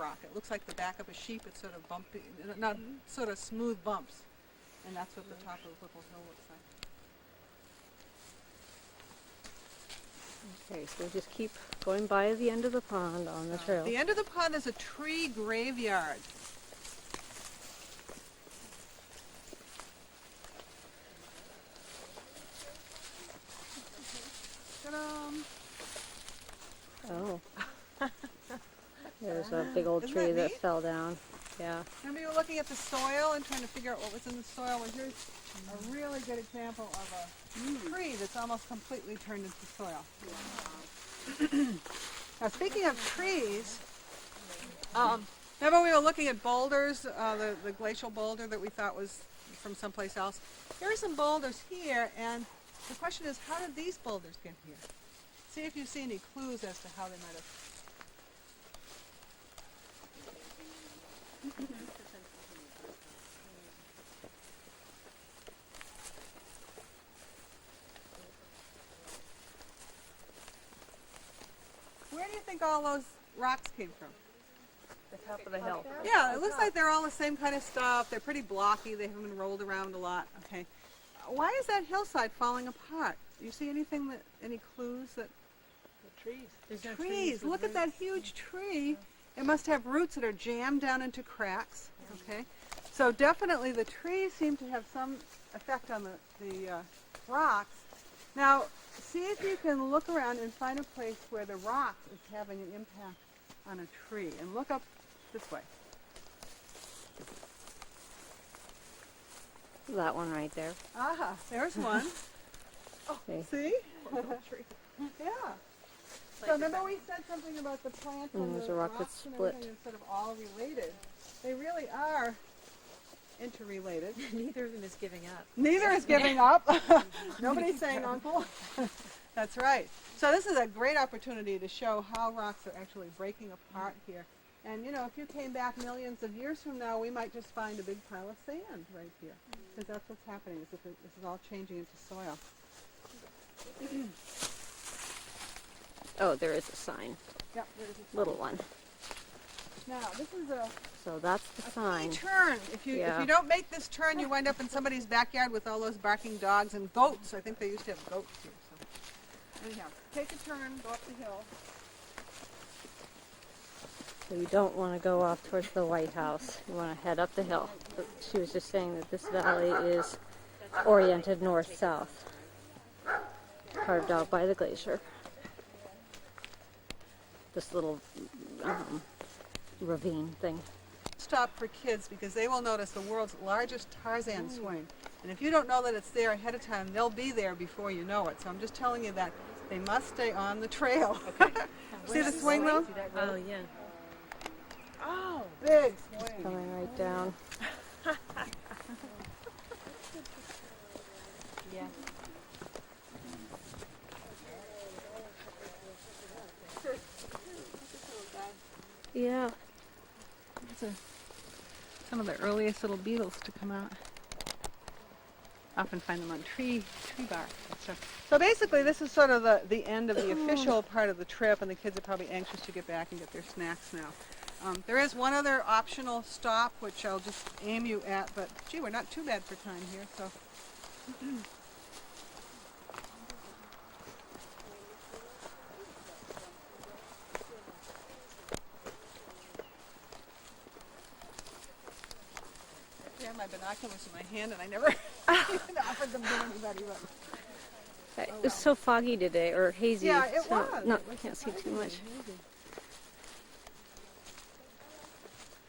rock. It looks like the back of a sheep. It's sort of bumpy, not sort of smooth bumps. And that's what the top of Whipple Hill looks like. Okay, so we just keep going by the end of the pond on the trail. The end of the pond is a tree graveyard. Oh. There's a big old Isn't tree that that neat? fell down. Yeah. Remember you were looking at the soil and trying to figure out what was in the soil? Well, here's a really good example of a tree that's almost completely turned into soil. Now, speaking of trees, remember we were looking at boulders, the glacial boulder that we thought was from someplace else? Here are some boulders here, and the question is, how did these boulders get here? See if you see any clues as to how they might have. Where do you think all those rocks came from? The top of the hill. Yeah, it looks like they're all the same kind of stuff. They're pretty blocky. They haven't been rolled around a lot. Okay. Why is that hillside falling apart? Do you see anything that, any clues that? The trees. There's no Trees. Look at that huge tree. It must have roots that are jammed down into cracks. Okay. So definitely the trees seem to have some effect on the rocks. Now, see if you can look around and find a place where the rock is having an impact on a tree. And look up this way. That one right there. Aha, there's one. Okay. See? Yeah. So remember we said something about the plants and there's the a rock rocks that's and split. everything is sort of all related. They really are interrelated. Neither of them is giving up. Neither is giving up. Nobody's saying uncle. That's right. So this is a great opportunity to show how rocks are actually breaking apart here. And you know, if you came back millions of years from now, we might just find a big pile of sand right here. Because that's what's happening, is that this is all changing into soil. Oh, there is a sign. Yep, there's a Little one. Now, this is a So that's the sign. turn. If you don't make this turn, you wind up in somebody's backyard with all those barking dogs and goats. I think they used to have goats here. So anyhow, take a turn, go up the hill. So you don't want to go off towards the White House. You want to head up the hill. But she was just saying that this valley is oriented north-south, carved out by the glacier. This little ravine thing. Stop for kids because they will notice the world's largest Tarzan swing. And if you don't know that it's there ahead of time, they'll be there before you know it. So I'm just telling you that they must stay on the trail. Okay. See the swing though? Oh, yeah. Oh, big swing. Coming right down. Yeah. Yeah. These are some of the earliest little beetles to come out. Often find them on tree bark. So basically this is sort of the end of the official part of the trip, and the kids are probably anxious to get back and get their snacks now. There is one other optional stop which I'll just aim you at, but gee, we're not too bad for time here, so. I have my binoculars in my hand and I never even offered them to anybody. But It was so foggy today, or hazy. yeah, it so was. No, It was can't see too much.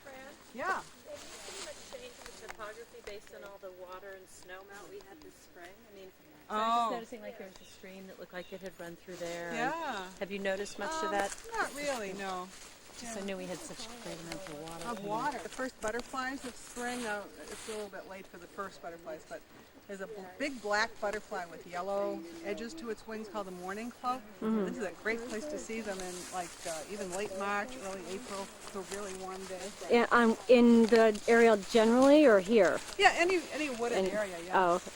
Fran, Yeah. have you seen much change in the topography based on all the water and snow melt we had this spring? I mean, I was just noticing like there was a stream that looked like it had run through there. and Yeah. Have you noticed much of that? Not really, no. Just I knew we had such great amounts of water. Of water. The first butterflies of spring, it's a little bit late for the first butterflies, but there's a big black butterfly with yellow edges to its wings called the mourning cloak. This is a great place to see them in like even late March, early April, so really warm day. And in the area generally, or here? Yeah, any wooded area, yeah. Oh, okay.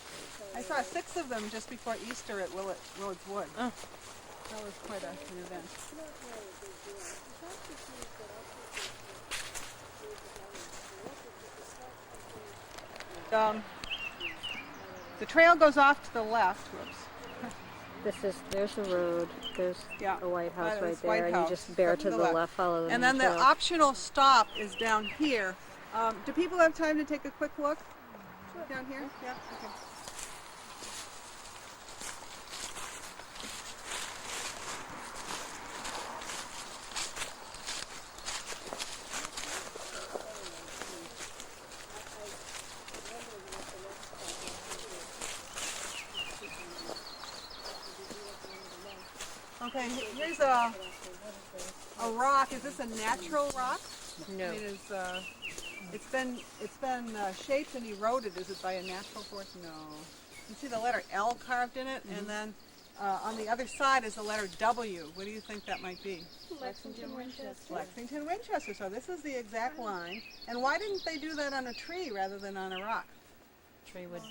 I saw 6 of them just before Easter at Willard's Wood. Oh. That was quite an event. The trail goes off to the left. Whoops. There's the road, there's Yeah, the White House that right is there, White and House. you just bear Go to the left, follow the And main then the trail. optional stop is down here. Do people have time to take a quick look? Down here? Yeah, okay. Okay, here's a rock. Is this a natural rock? No. I mean, it's been shaped and eroded. Is it by a natural force? No. You see the letter L carved in it, and then on the other side is the letter W. What do you think that might be? Lexington, Winchester. Lexington, Winchester. So this is the exact line. And why didn't they do that on a tree rather than on a rock? Tree would.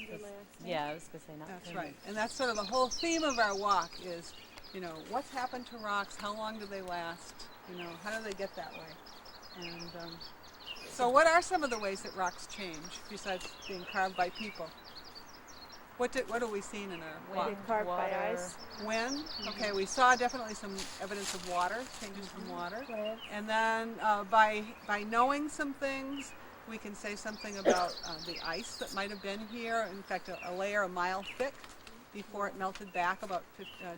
Yeah, I was gonna say not. That's right. And that's sort of the whole theme of our walk is, you know, what's happened to rocks? How long do they last? You know, how do they get that way? And so what are some of the ways that rocks change besides being carved by people? What have we seen in our walk? Carved by ice. Wind. Okay, we saw definitely some evidence of water, changes from water. And then by knowing some things, we can say something about the ice that might have been here. In fact, a layer a mile thick before it melted back about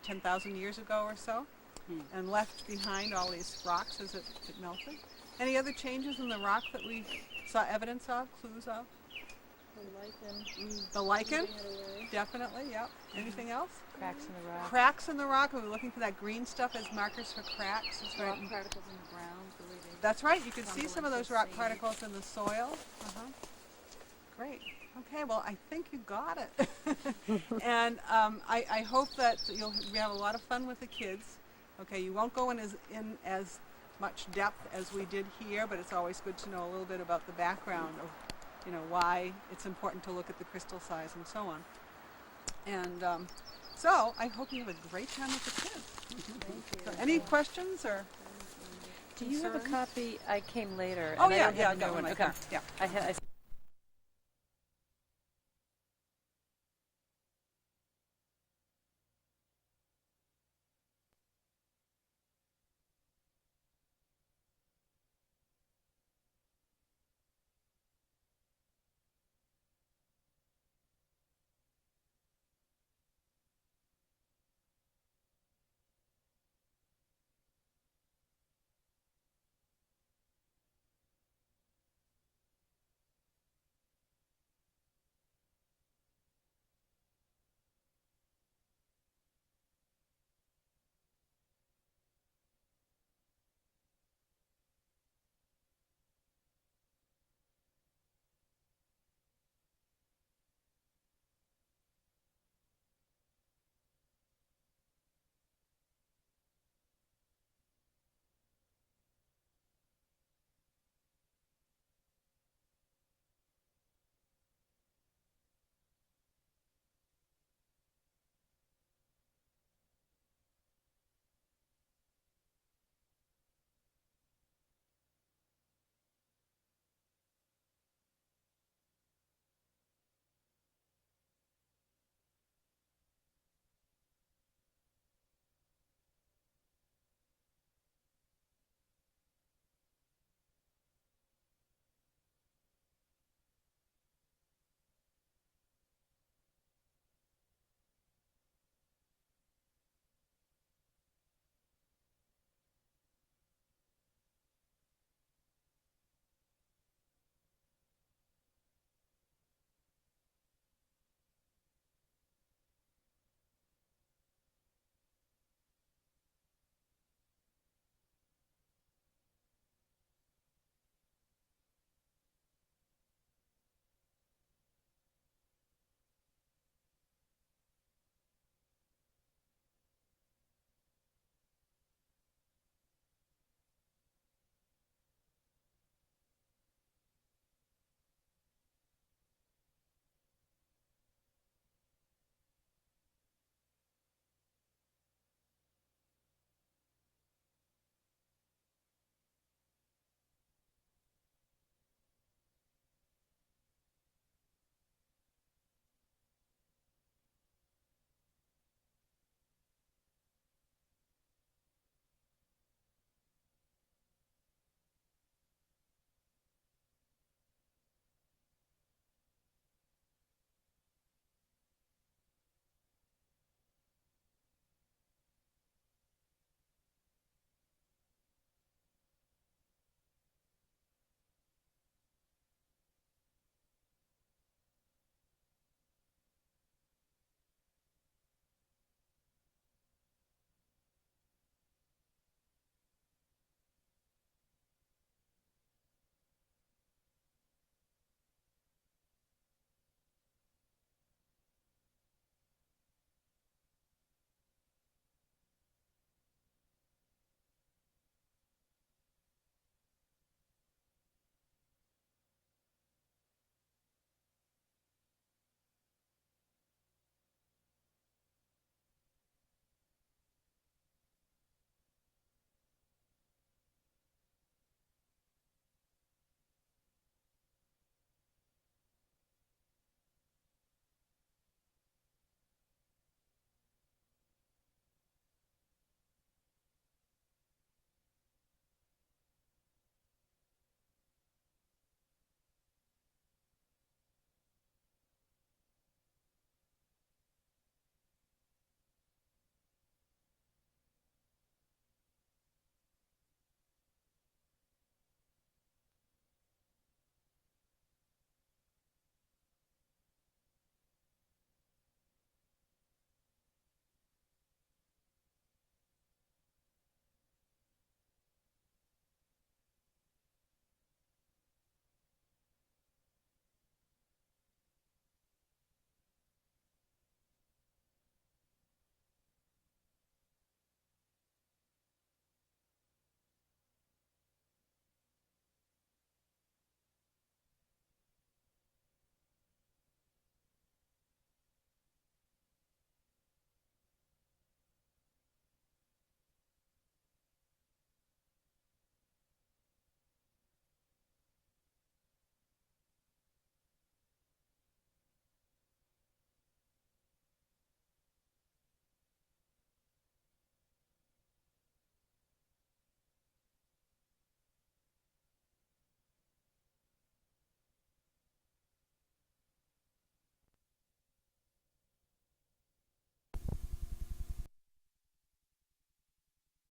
10,000 years ago or so, and left behind all these rocks as it melted. Any other changes in the rock that we saw evidence of, clues of? The lichen, definitely, yeah. Anything else? Cracks in the rock. Cracks in the rock. Are we looking for that green stuff as markers for cracks? That's right. Rock particles in the ground. That's right. You can see some of those rock particles in the soil. Great. Okay, well, I think you got it. And I hope that we have a lot of fun with the kids. Okay, you won't go in as much depth as we did here, but it's always good to know a little bit about the background of, you know, why it's important to look at the crystal size and so on. And so I hope you have a great time with the kids. So any questions or? Do you have a copy? I came later. Oh and I yeah, don't yeah, I have got the one. new Okay. Yeah. I